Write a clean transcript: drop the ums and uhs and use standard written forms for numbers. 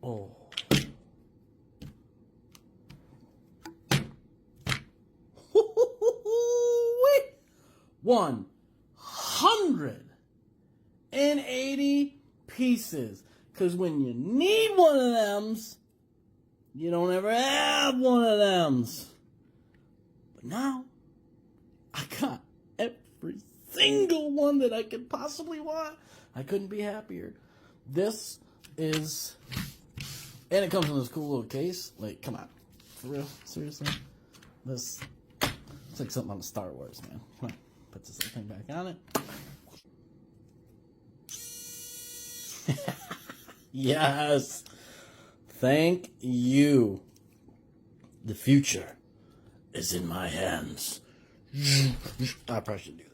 Oh. Wait. 180 pieces. Because when you need one of thems, you don't ever have one of thems. But now, I got every single one that I could possibly want. I couldn't be happier. This is... And it comes in this cool little case. Like, come on. For real? Seriously? This... It's like something on Star Wars, man. Come on. Put this little thing back on it. Yes. Thank you. The future is in my hands. I probably should do that.